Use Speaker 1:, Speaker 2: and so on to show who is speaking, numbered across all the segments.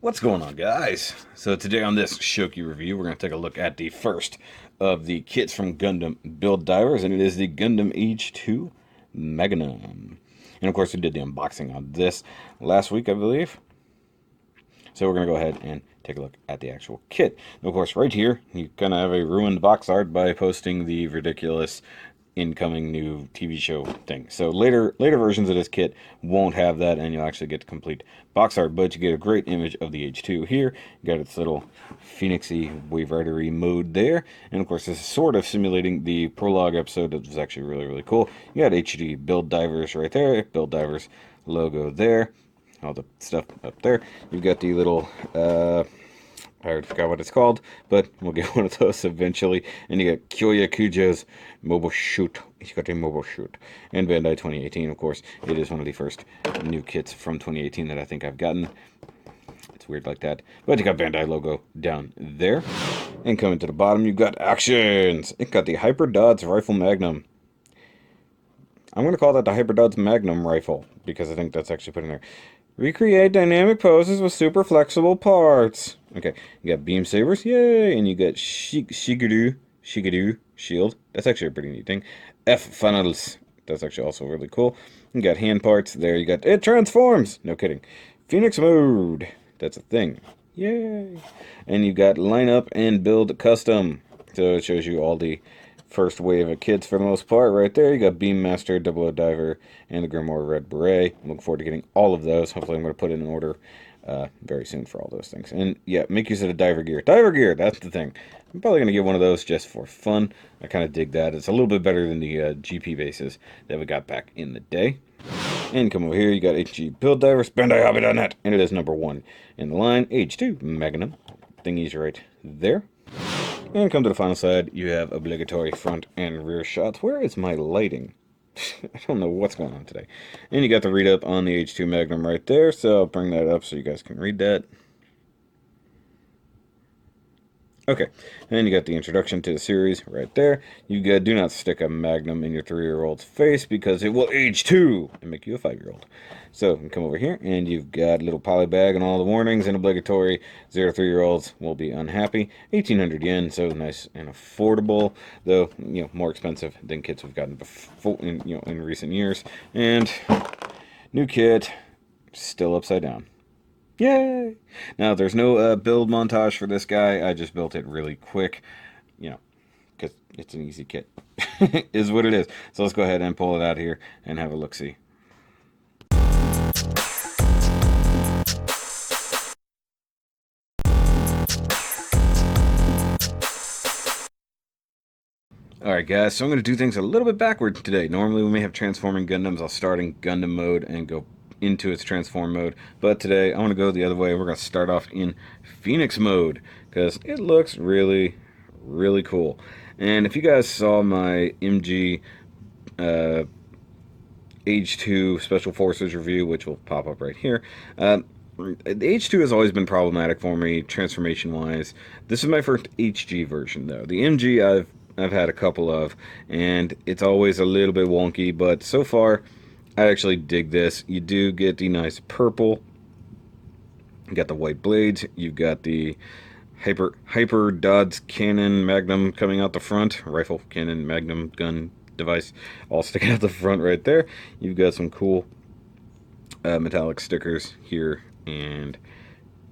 Speaker 1: What's going on, guys? So today on this SHOKY review, we're going to take a look at the first of the kits from Gundam Build Divers, and it is the Gundam AGE II Magnum. And of course, we did the unboxing on this last week, I believe. So we're going to go ahead and take a look at the actual kit. And of course, right here, you kind of have a ruined box art by posting the ridiculous incoming new TV show thing. So later versions of this kit won't have that, and you'll actually get the complete box art, but you get a great image of the H2 here. You got its little phoenixy wave ridery mode there, and of course this is sort of simulating the prologue episode. That was actually really cool. You got HD Build Divers right there, Build Divers logo there, all the stuff up there. You've got the little I forgot what it's called, but we'll get one of those eventually. And you got Kyoya Kujo's mobile shoot. He's got a mobile shoot. And Bandai 2018, of course. It is one of the first new kits from 2018 that I think I've gotten. It's weird like that. But you got Bandai logo down there. And coming to the bottom, you've got actions. It got the Hyper Dodge Rifle Magnum. I'm going to call that the Hyper Dodge Magnum Rifle, because I think that's actually put in there. Recreate dynamic poses with super flexible parts. Okay, you got beam sabers, yay! And you got Shigeru shield. That's actually a pretty neat thing. F funnels. That's actually also really cool. You got hand parts. There you got it transforms. No kidding. Phoenix mode. That's a thing. Yay! And you got lineup and build custom. So it shows you all the first wave of kits for the most part right there. You got Beam Master, Double O Diver, and the Grimoire Red Beret. I'm looking forward to getting all of those. Hopefully I'm going to put in an order very soon for all those things. And yeah, make use of the diver gear. Diver gear, that's the thing. I'm probably going to get one of those just for fun. I kind of dig that. It's a little bit better than the GP bases that we got back in the day. And come over here, you got HG Build Divers, BandaiHobby.net, and it is #1 in the line. H2 Magnum. Thingies right there. And come to the final side, you have obligatory front and rear shots. Where is my lighting? I don't know what's going on today. And you got the read up on the H2 Magnum right there, so I'll bring that up so you guys can read that. Okay, and you got the introduction to the series right there. You got do not stick a Magnum in your 3-year-old's face because it will age too and make you a 5-year-old. So you can come over here and you've got a little poly bag and all the warnings and obligatory 0 to 3-year-olds will be unhappy. 1,800 yen, so nice and affordable, though more expensive than kits we've gotten before in recent years. And new kit, still upside down. Yay! Now, there's no build montage for this guy. I just built it really quick, because it's an easy kit. Is what it is. So let's go ahead and pull it out here and have a look-see. Alright guys, so I'm going to do things a little bit backwards today. Normally when we have transforming Gundams, I'll start in Gundam mode and go into its transform mode, but today I want to go the other way. We're going to start off in Phoenix mode because it looks really cool. And if you guys saw my MG AGE II Special Forces review, which will pop up right here, the H2 has always been problematic for me transformation wise. This is my first HG version though. The MG I've had a couple of, and it's always a little bit wonky, but so far I actually dig this. You do get the nice purple. You got the white blades. You've got the Hyper Dodge Cannon Magnum coming out the front. Rifle, cannon, magnum, gun, device, all sticking out the front right there. You've got some cool metallic stickers here and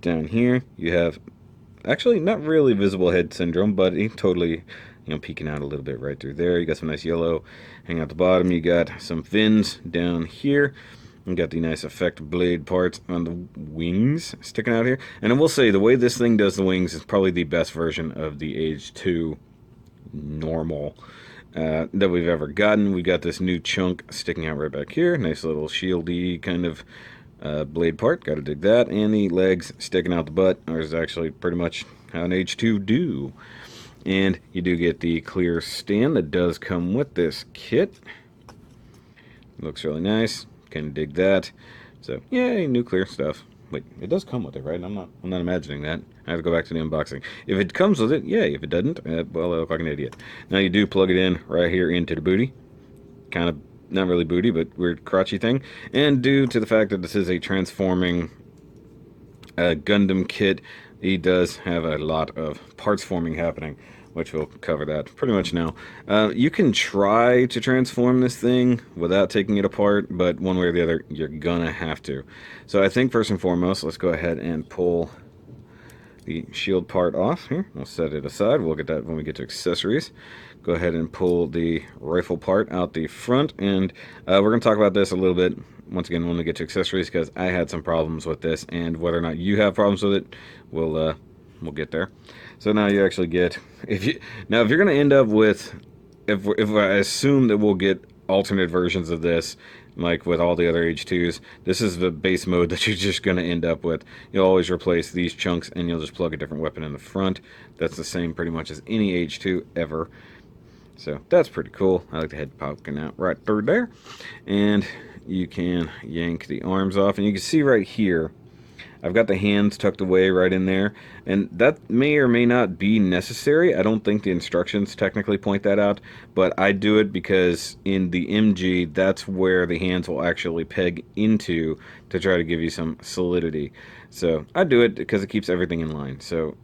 Speaker 1: down here. You have actually not really visible head syndrome, but it totally peeking out a little bit right through there. You got some nice yellow hanging out the bottom. You got some fins down here. You got the nice effect blade parts on the wings sticking out here. And I will say, the way this thing does the wings is probably the best version of the AGE II normal that we've ever gotten. We got this new chunk sticking out right back here. Nice little shieldy kind of blade part. Gotta dig that. And the legs sticking out the butt is actually pretty much how an AGE II do. And you do get the clear stand that does come with this kit. Looks really nice. Can dig that. So, yay, new clear stuff. Wait, it does come with it, right? I'm not imagining that. I have to go back to the unboxing. If it comes with it, yay. If it doesn't, well, I look like an idiot. Now you do plug it in right here into the booty. Kind of, not really booty, but weird crotchy thing. And due to the fact that this is a transforming Gundam kit, he does have a lot of parts forming happening, which we'll cover that pretty much now. You can try to transform this thing without taking it apart, but one way or the other, you're gonna have to. So I think first and foremost, let's go ahead and pull the shield part off here. We'll set it aside. We'll get that when we get to accessories. Go ahead and pull the rifle part out the front, and we're going to talk about this a little bit once again when we get to accessories, because I had some problems with this, and whether or not you have problems with it, we'll get there. So now you actually get, if you're going to end up with, if I assume that we'll get alternate versions of this, like with all the other AGE2s, this is the base mode that you're just going to end up with. You'll always replace these chunks and you'll just plug a different weapon in the front. That's the same pretty much as any AGE2 ever. So that's pretty cool. I like the head poking out right through there. And you can yank the arms off, and you can see right here, I've got the hands tucked away right in there, and that may or may not be necessary. I don't think the instructions technically point that out, but I do it because in the MG, that's where the hands will actually peg into to try to give you some solidity. So I do it because it keeps everything in line. So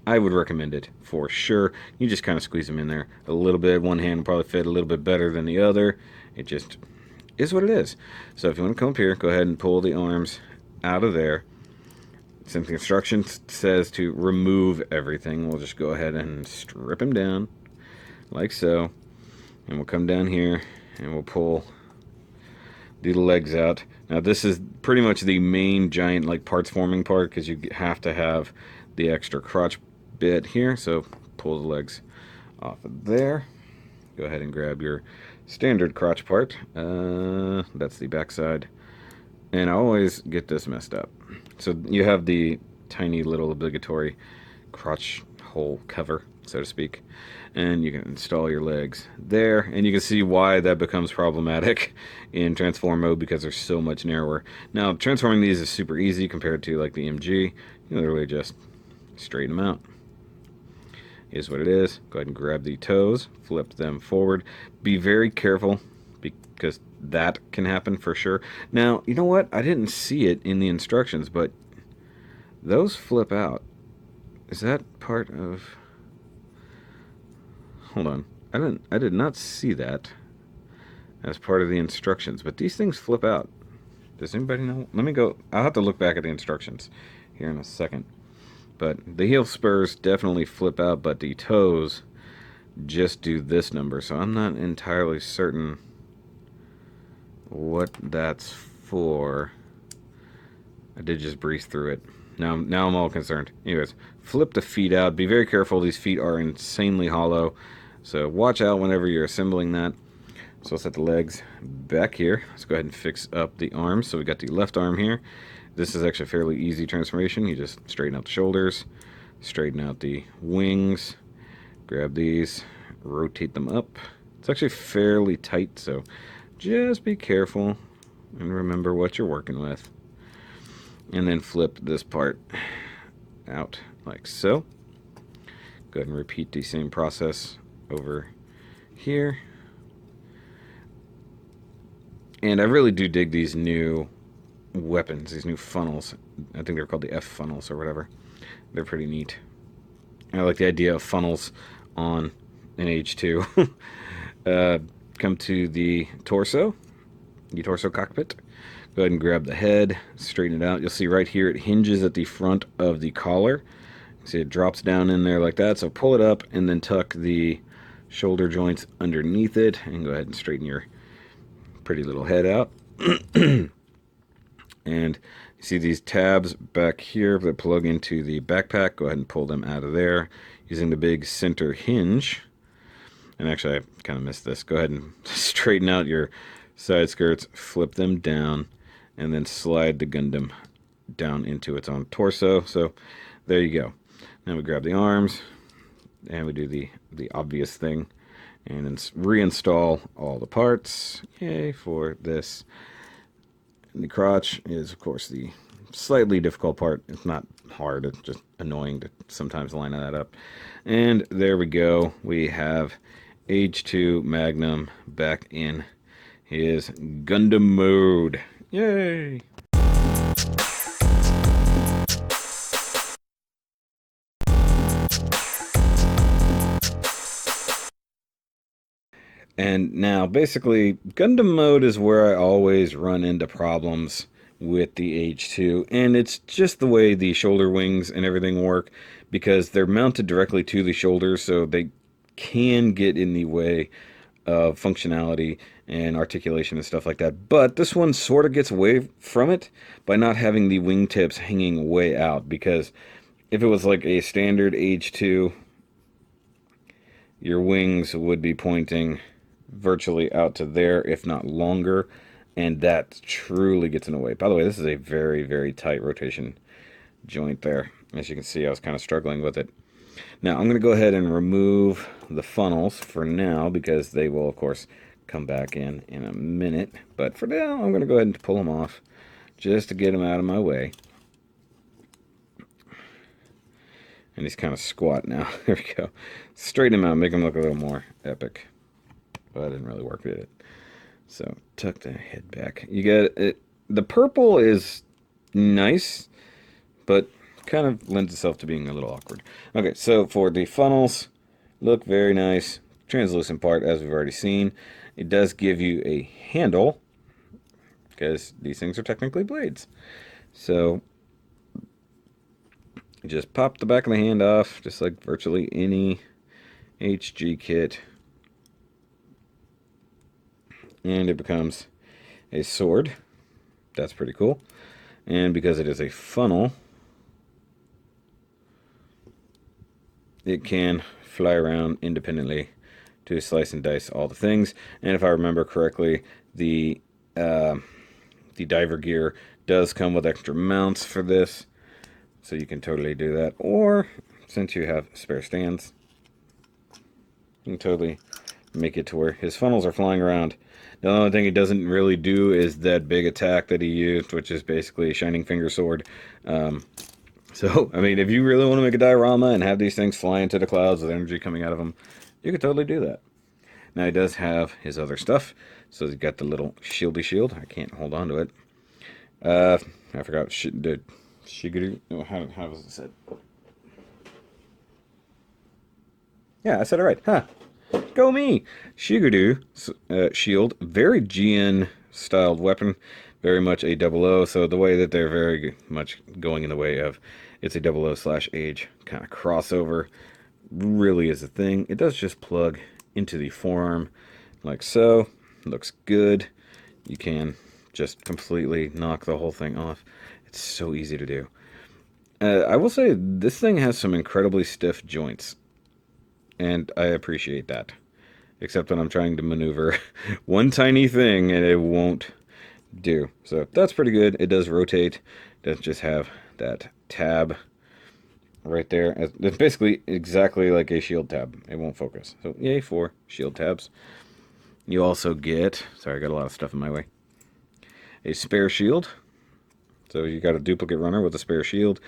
Speaker 1: I would recommend it for sure. You just kind of squeeze them in there a little bit. One hand will probably fit a little bit better than the other. It just is what it is. So if you want to come up here, go ahead and pull the arms out of there. Since the instructions says to remove everything, we'll just go ahead and strip him down like so, and we'll come down here and we'll pull the legs out. Now this is pretty much the main giant like parts forming part, because you have to have the extra crotch bit here. So pull the legs off of there. Go ahead and grab your standard crotch part. That's the back side. And I always get this messed up. So you have the tiny little obligatory crotch hole cover, so to speak. And you can install your legs there. And you can see why that becomes problematic in transform mode, because they're so much narrower. Now, transforming these is super easy compared to like the MG. You literally just straighten them out. Is what it is. Go ahead and grab the toes, flip them forward. Be very careful, because that can happen for sure. Now, you know what? I didn't see it in the instructions, but those flip out. Is that part of... Hold on. I did not see that as part of the instructions, but these things flip out. Does anybody know? Let me go. I'll have to look back at the instructions here in a second. But the heel spurs definitely flip out, but the toes just do this number, so I'm not entirely certain what that's for. I did just breeze through it. Now I'm all concerned. Anyways, flip the feet out. Be very careful. These feet are insanely hollow, so watch out whenever you're assembling that. So let's set the legs back here. Let's go ahead and fix up the arms. So we got the left arm here. This is actually a fairly easy transformation. You just straighten out the shoulders, straighten out the wings, grab these, rotate them up. It's actually fairly tight, so just be careful and remember what you're working with. And then flip this part out like so. Go ahead and repeat the same process over here. And I really do dig these new weapons, these new funnels. I think they're called the F funnels or whatever. They're pretty neat. I like the idea of funnels on an AGE2. Come to the torso cockpit. Go ahead and grab the head, straighten it out. You'll see right here it hinges at the front of the collar. See it drops down in there like that. So pull it up and then tuck the shoulder joints underneath it, and go ahead and straighten your pretty little head out. And you see these tabs back here that plug into the backpack. Go ahead and pull them out of there using the big center hinge. And actually, I kind of missed this. Go ahead and straighten out your side skirts, flip them down, and then slide the Gundam down into its own torso. So there you go. Now we grab the arms, and we do the obvious thing, and then reinstall all the parts. Yay for this. And the crotch is, of course, the slightly difficult part. It's not hard. It's just annoying to sometimes line that up. And there we go. We have AGE II Magnum back in his Gundam mode. Yay! And now, basically, Gundam mode is where I always run into problems with the Age 2, and it's just the way the shoulder wings and everything work, because they're mounted directly to the shoulder, so they can get in the way of functionality and articulation and stuff like that. But this one sort of gets away from it by not having the wingtips hanging way out, because if it was like a standard Age 2, your wings would be pointing virtually out to there, if not longer, and that truly gets in the way. By the way, this is a very, very tight rotation joint there. As you can see, I was kind of struggling with it. Now, I'm going to go ahead and remove the funnels for now, because they will, of course, come back in a minute. But for now, I'm going to go ahead and pull them off, just to get them out of my way. And he's kind of squat now. There we go. Straighten him out, make him look a little more epic. But I didn't really work with it. So, tuck the head back. You get it. The purple is nice, but kind of lends itself to being a little awkward. Okay, so for the funnels, look very nice. Translucent part, as we've already seen. It does give you a handle, because these things are technically blades. So, just pop the back of the hand off, just like virtually any HG kit. And it becomes a sword. That's pretty cool. And because it is a funnel, it can fly around independently to slice and dice all the things. And if I remember correctly, the diver gear does come with extra mounts for this, so you can totally do that. Or, since you have spare stands, you can totally make it to where his funnels are flying around. The only thing he doesn't really do is that big attack that he used, which is basically a Shining Finger sword. So, I mean, if you really want to make a diorama and have these things fly into the clouds with energy coming out of them, you could totally do that. Now, he does have his other stuff. So, he's got the little shieldy shield. I can't hold on to it. I forgot the Shiguru. How was it said? Yeah, I said it right. Huh. Go me! Shiguru shield, very GN styled weapon, very much a 00, so the way that they're very much going in the way of it's a 00/Age kind of crossover really is a thing. It does just plug into the forearm like so. Looks good. You can just completely knock the whole thing off. It's so easy to do. I will say this thing has some incredibly stiff joints, and I appreciate that. Except when I'm trying to maneuver one tiny thing and it won't do. So that's pretty good. It does rotate. It doesn't just have that tab right there. It's basically exactly like a shield tab. It won't focus. So yay for shield tabs. You also get, sorry, I got a lot of stuff in my way, a spare shield. So you got a duplicate runner with a spare shield.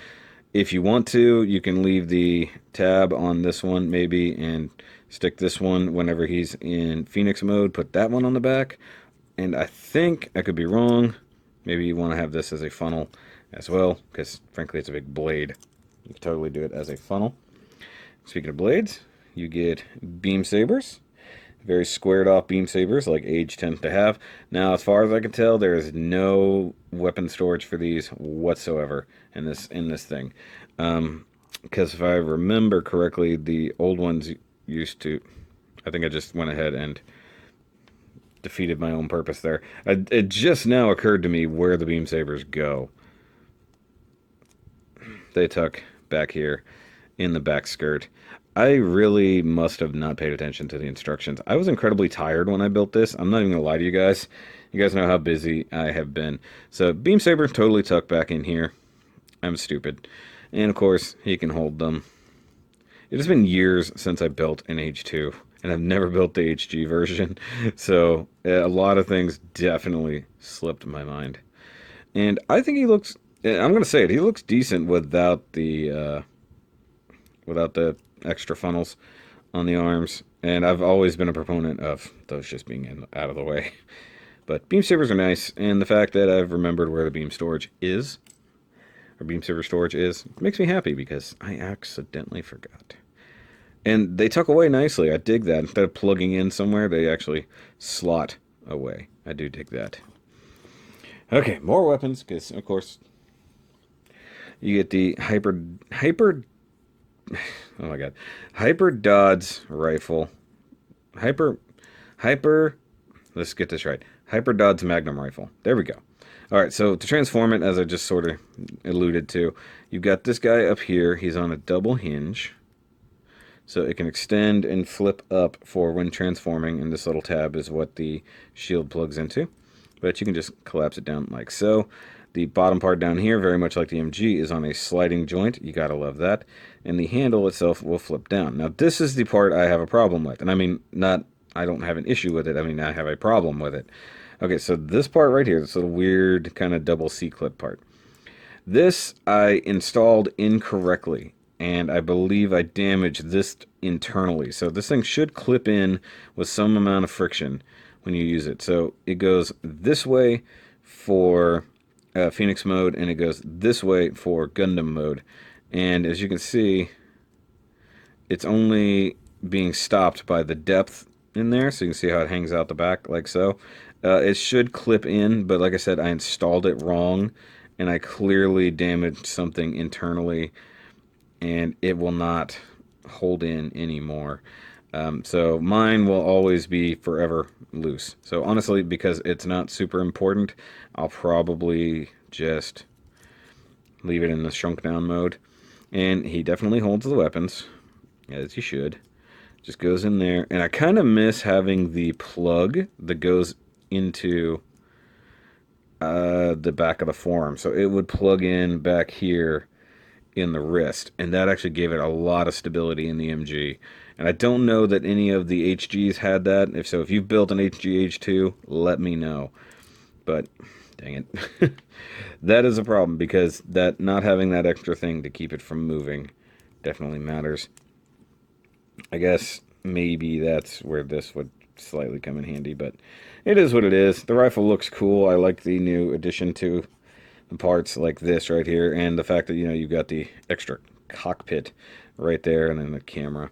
Speaker 1: If you want to, you can leave the tab on this one maybe and stick this one whenever he's in Phoenix mode. Put that one on the back. And I think, I could be wrong, maybe you want to have this as a funnel as well, because frankly it's a big blade. You can totally do it as a funnel. Speaking of blades, you get beam sabers. Very squared off beam sabers like Age tends to have. Now, as far as I can tell, there is no weapon storage for these whatsoever in this thing. Because if I remember correctly, the old ones used to, I think I just went ahead and defeated my own purpose there. It just now occurred to me where the beam sabers go. They tuck back here in the back skirt. I really must have not paid attention to the instructions. I was incredibly tired when I built this. I'm not even going to lie to you guys. You guys know how busy I have been. So beam saber totally tucked back in here. I'm stupid. And of course, he can hold them. It has been years since I built an Age 2, and I've never built the HG version. So a lot of things definitely slipped my mind. And I think he looks, I'm going to say it, he looks decent without the extra funnels on the arms, and I've always been a proponent of those just being out of the way. But beam sabers are nice, and the fact that I've remembered where the beam storage is, or beam saber storage is, makes me happy because I accidentally forgot. And they tuck away nicely. I dig that. Instead of plugging in somewhere, they actually slot away. I do dig that. Okay, more weapons, because, of course, you get the oh my god, Hyper Dodds rifle. Hyper, let's get this right. Hyper Dodds Magnum rifle. There we go. Alright, so to transform it, as I just sort of alluded to, you've got this guy up here. He's on a double hinge. So it can extend and flip up for when transforming, and this little tab is what the shield plugs into. But you can just collapse it down like so. The bottom part down here, very much like the MG, is on a sliding joint. You gotta love that. And the handle itself will flip down. Now this is the part I have a problem with. And I mean, I don't have an issue with it. I mean, I have a problem with it. Okay, so this part right here, this little weird kind of double C-clip part. This I installed incorrectly, and I believe I damaged this internally. So this thing should clip in with some amount of friction when you use it. So it goes this way for Phoenix mode, and it goes this way for Gundam mode. And as you can see, it's only being stopped by the depth in there, so you can see how it hangs out the back like so. It should clip in, but like I said, I installed it wrong, and I clearly damaged something internally, and it will not hold in anymore. So mine will always be forever loose. So honestly, because it's not super important, I'll probably just leave it in the shrunk down mode. And he definitely holds the weapons, as he should. Just goes in there, and I kind of miss having the plug that goes into the back of the forearm. So it would plug in back here in the wrist, and that actually gave it a lot of stability in the MG. And I don't know that any of the HGs had that. If so, if you've built an HG H2, let me know. But dang it, that is a problem, because that not having that extra thing to keep it from moving definitely matters. I guess maybe that's where this would slightly come in handy, but it is what it is. The rifle looks cool. I like the new addition to the parts like this right here, and the fact that, you know, you've got the extra cockpit right there, and then the camera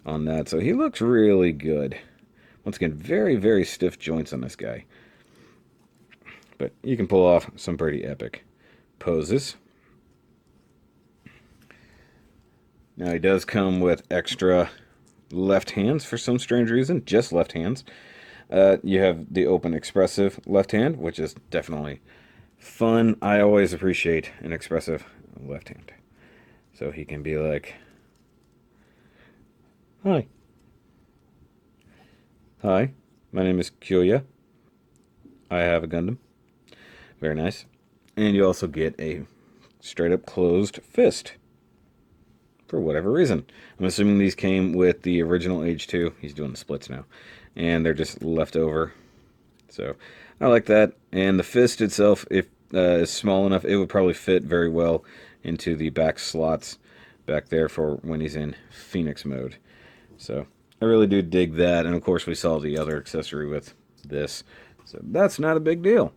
Speaker 1: on that. So he looks really good. Once again, very, very stiff joints on this guy. But you can pull off some pretty epic poses. Now he does come with extra left hands for some strange reason, just left hands. You have the open expressive left hand, which is definitely fun. I always appreciate an expressive left hand. So he can be like, hi. Hi, my name is Kyoya. I have a Gundam. Very nice. And you also get a straight up closed fist. For whatever reason. I'm assuming these came with the original Age 2. He's doing the splits now. And they're just left over. So, I like that. And the fist itself, if is small enough, it would probably fit very well into the back slots back there for when he's in Phoenix mode. So, I really do dig that. And of course, we saw the other accessory with this. So, that's not a big deal.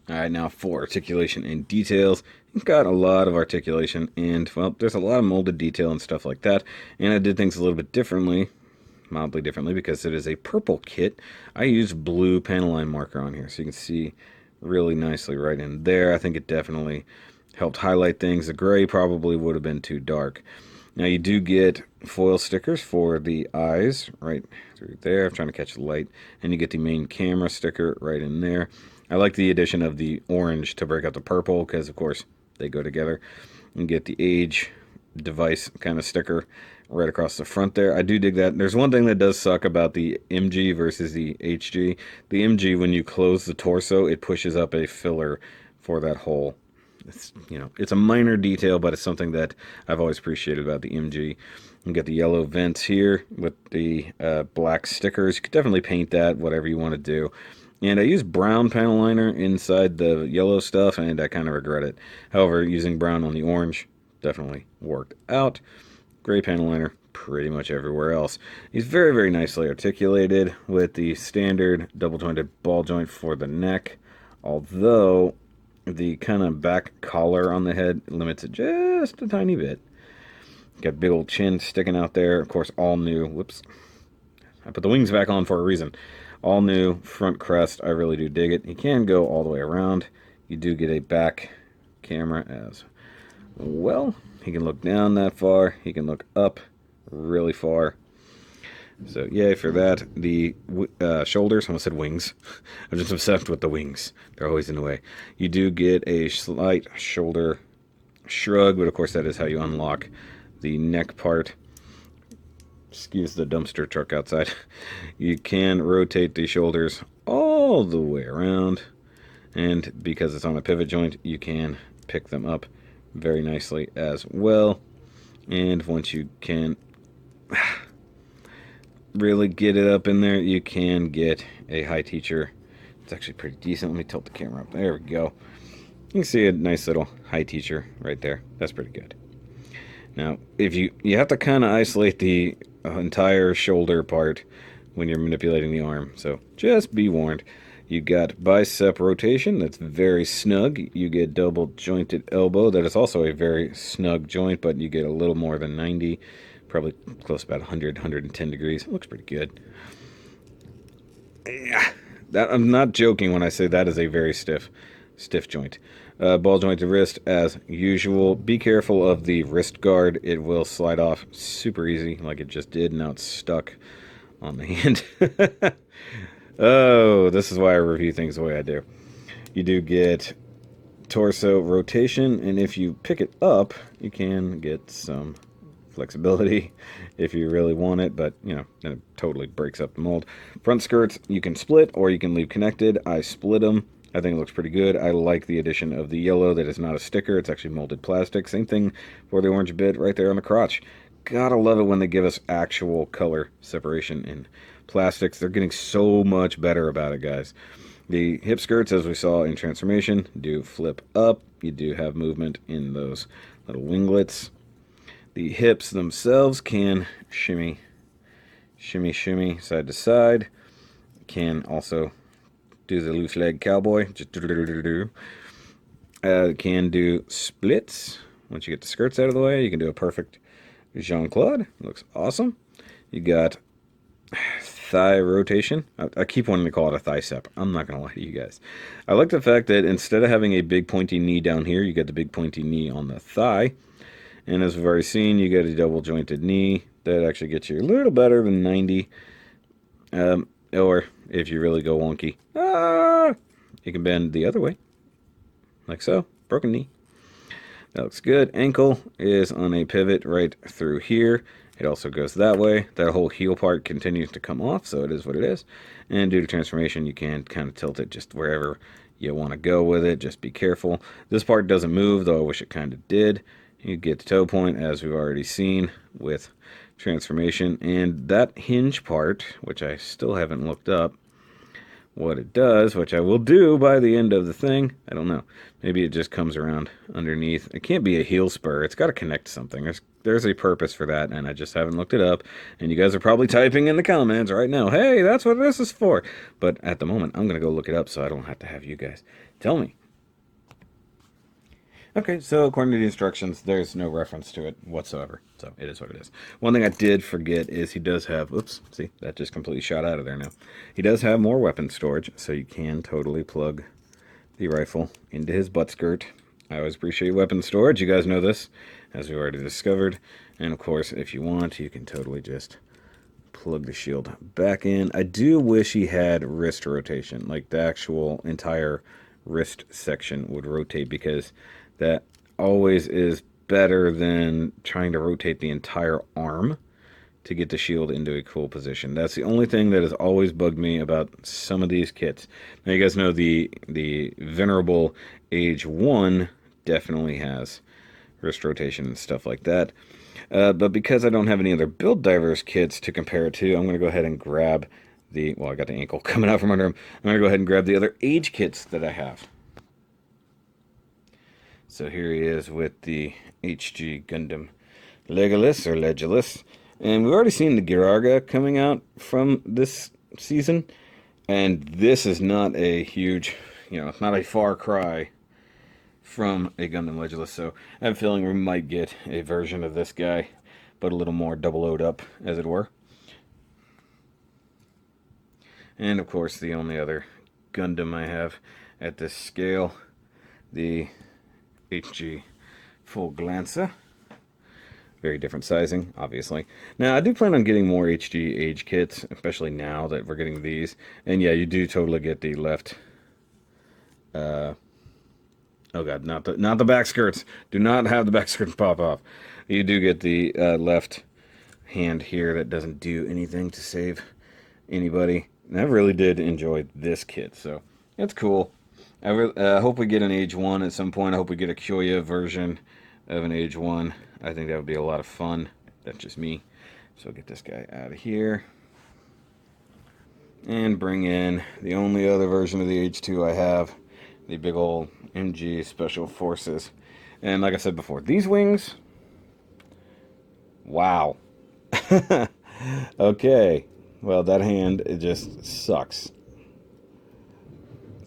Speaker 1: Alright, now for articulation and details. You've got a lot of articulation, and, well, there's a lot of molded detail and stuff like that. And I did things a little bit differently, mildly differently, because it is a purple kit. I used blue panel line marker on here, so you can see really nicely right in there. I think it definitely helped highlight things. The gray probably would have been too dark. Now you do get foil stickers for the eyes right through there. I'm trying to catch the light. And you get the main camera sticker right in there. I like the addition of the orange to break out the purple, because of course they go together. And get the age device kind of sticker right across the front there. I do dig that. There's one thing that does suck about the MG versus the HG. The MG, when you close the torso, it pushes up a filler for that hole. It's, you know, it's a minor detail, but it's something that I've always appreciated about the MG. You get the yellow vents here with the black stickers. You could definitely paint that, whatever you want to do. And I used brown panel liner inside the yellow stuff, and I kind of regret it. However, using brown on the orange definitely worked out. Gray panel liner, pretty much everywhere else. He's very, very nicely articulated with the standard double-jointed ball joint for the neck, although the kind of back collar on the head limits it just a tiny bit. Got big old chin sticking out there. Of course, all new. Whoops. I put the wings back on for a reason. All new front crest. I really do dig it. He can go all the way around. You do get a back camera as well. He can look down that far. He can look up really far. So, yay for that. The shoulders, I almost said wings. I'm just obsessed with the wings. They're always in the way. You do get a slight shoulder shrug, but of course that is how you unlock the neck part. Excuse the dumpster truck outside. You can rotate the shoulders all the way around, and because it's on a pivot joint, you can pick them up very nicely as well. And once you can really get it up in there, you can get a high teacher. It's actually pretty decent. Let me tilt the camera up. There we go. You can see a nice little high teacher right there. That's pretty good. Now, if you have to kind of isolate the entire shoulder part when you're manipulating the arm, so just be warned. You got bicep rotation, that's very snug. You get double jointed elbow, that is also a very snug joint, but you get a little more than 90, probably close to about 100, 110 degrees. It looks pretty good. Yeah, I'm not joking when I say that is a very stiff joint. Ball jointed wrist as usual. Be careful of the wrist guard. It will slide off super easy like it just did. Now it's stuck on the hand. Oh, this is why I review things the way I do. You do get torso rotation, and if you pick it up, you can get some flexibility if you really want it, but, you know, then it totally breaks up the mold. Front skirts, you can split or you can leave connected. I split them. I think it looks pretty good. I like the addition of the yellow that is not a sticker. It's actually molded plastic. Same thing for the orange bit right there on the crotch. Gotta love it when they give us actual color separation in plastics. They're getting so much better about it, guys. The hip skirts, as we saw in transformation, do flip up. You do have movement in those little winglets. The hips themselves can shimmy side to side. Can also do the loose leg cowboy. Just can do splits. Once you get the skirts out of the way, you can do a perfect Jean-Claude. Looks awesome. You got thigh rotation. I keep wanting to call it a thigh-sep. I'm not going to lie to you guys. I like the fact that instead of having a big pointy knee down here, you get the big pointy knee on the thigh. And as we've already seen, you get a double jointed knee. That actually gets you a little better than 90. Or if you really go wonky, you can bend the other way. Like so. Broken knee. That looks good. Ankle is on a pivot right through here. It also goes that way. That whole heel part continues to come off, so it is what it is. And due to transformation, you can kind of tilt it just wherever you want to go with it. Just be careful. This part doesn't move, though I wish it kind of did. You get the toe point, as we've already seen with transformation. And that hinge part, which I still haven't looked up what it does, which I will do by the end of the thing. I don't know. Maybe it just comes around underneath. It can't be a heel spur. It's got to connect to something. There's a purpose for that, and I just haven't looked it up. And you guys are probably typing in the comments right now, hey, that's what this is for. But at the moment, I'm going to go look it up so I don't have to have you guys tell me. Okay, so according to the instructions, there's no reference to it whatsoever. So it is what it is. One thing I did forget is he does have, oops, see, that just completely shot out of there now. He does have more weapon storage, so you can totally plug the rifle into his butt skirt. I always appreciate weapon storage. You guys know this, as we already discovered. And of course, if you want, you can totally just plug the shield back in. I do wish he had wrist rotation, like the actual entire wrist section would rotate, because that always is better than trying to rotate the entire arm to get the shield into a cool position. That's the only thing that has always bugged me about some of these kits. Now you guys know the venerable AGE I definitely has wrist rotation and stuff like that. But because I don't have any other Build Divers kits to compare it to, I'm going to go ahead and grab the, well, I got the ankle coming out from under him. I'm going to go ahead and grab the other AGE kits that I have. So here he is with the HG Gundam Legolas or Legolas. And we've already seen the Giraga coming out from this season. And this is not a huge, it's not a far cry from a Gundam Legilus. So I have a feeling we might get a version of this guy, but a little more double O'd up, as it were. And of course, the only other Gundam I have at this scale, the HG Full Glancer. Very different sizing, obviously. Now, I do plan on getting more HG Age kits, especially now that we're getting these. And yeah, you do totally get the left. Oh god, not the back skirts. Do not have the back skirts pop off. You do get the left hand here that doesn't do anything to save anybody. And I really did enjoy this kit, so it's cool. I hope we get an Age 1 at some point. I hope we get a Kyoya version of an Age 1. I think that would be a lot of fun. That's just me. So I'll get this guy out of here. And bring in the only other version of the Age 2 I have. The big old MG Special Forces. And like I said before, these wings... Wow. Okay. Well, that hand, it just sucks.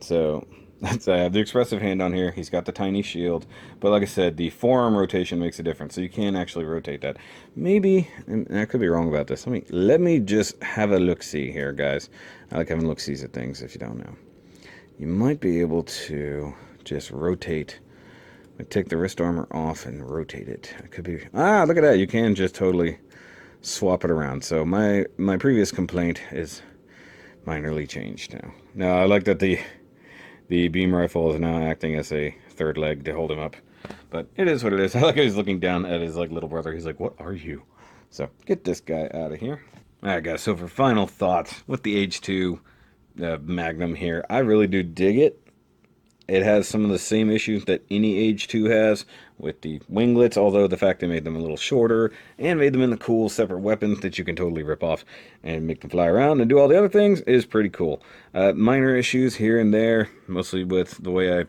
Speaker 1: So... I have the expressive hand on here. He's got the tiny shield. But like I said, the forearm rotation makes a difference. So you can actually rotate that. Maybe, and I could be wrong about this. Let me just have a look-see here, guys. I like having look-sees at things, if you don't know. You might be able to just rotate. Take the wrist armor off and rotate it. It could be... Ah, look at that. You can just totally swap it around. So my previous complaint is minorly changed now. Now, I like that the beam rifle is now acting as a third leg to hold him up. But it is what it is. I like how he's looking down at his little brother. He's like, what are you? So, get this guy out of here. Alright guys, so for final thoughts with the Age II Magnum here, I really do dig it. It has some of the same issues that any Age 2 has with the winglets, although the fact they made them a little shorter and made them into cool separate weapons that you can totally rip off and make them fly around and do all the other things is pretty cool. Minor issues here and there, mostly with the way I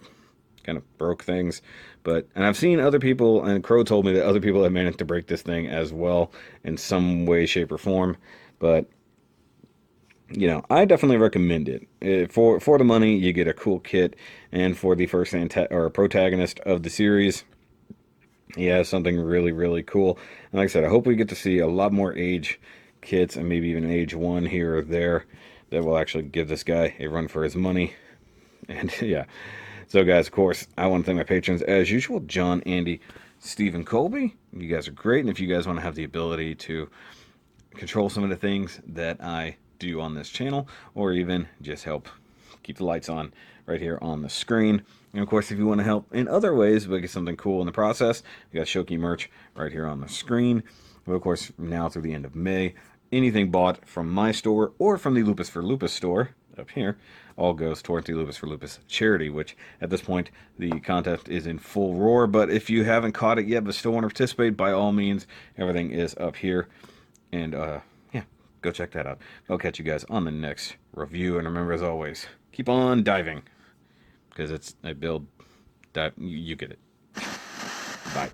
Speaker 1: kind of broke things. And I've seen other people, and Crow told me that other people have managed to break this thing as well in some way, shape, or form. But I definitely recommend it. For the money, you get a cool kit, and for the first protagonist of the series, he has something really, really cool. And like I said, I hope we get to see a lot more Age kits, and maybe even Age 1 here or there, that will actually give this guy a run for his money. And yeah. So guys, of course, I want to thank my patrons as usual, John, Andy, Steve, and Colby. You guys are great, and if you guys want to have the ability to control some of the things that I do on this channel, or even just help keep the lights on right here on the screen. And of course, if you want to help in other ways, we get something cool in the process. We got Shoky merch right here on the screen. But of course, from now through the end of May, anything bought from my store or from the Lupus for Lupus store up here all goes toward the Lupus for Lupus charity, which at this point the contest is in full roar. But if you haven't caught it yet but still want to participate, by all means, everything is up here. And yeah, go check that out. I'll catch you guys on the next review. And remember, as always, keep on diving, because it's a build that you get it. Bye.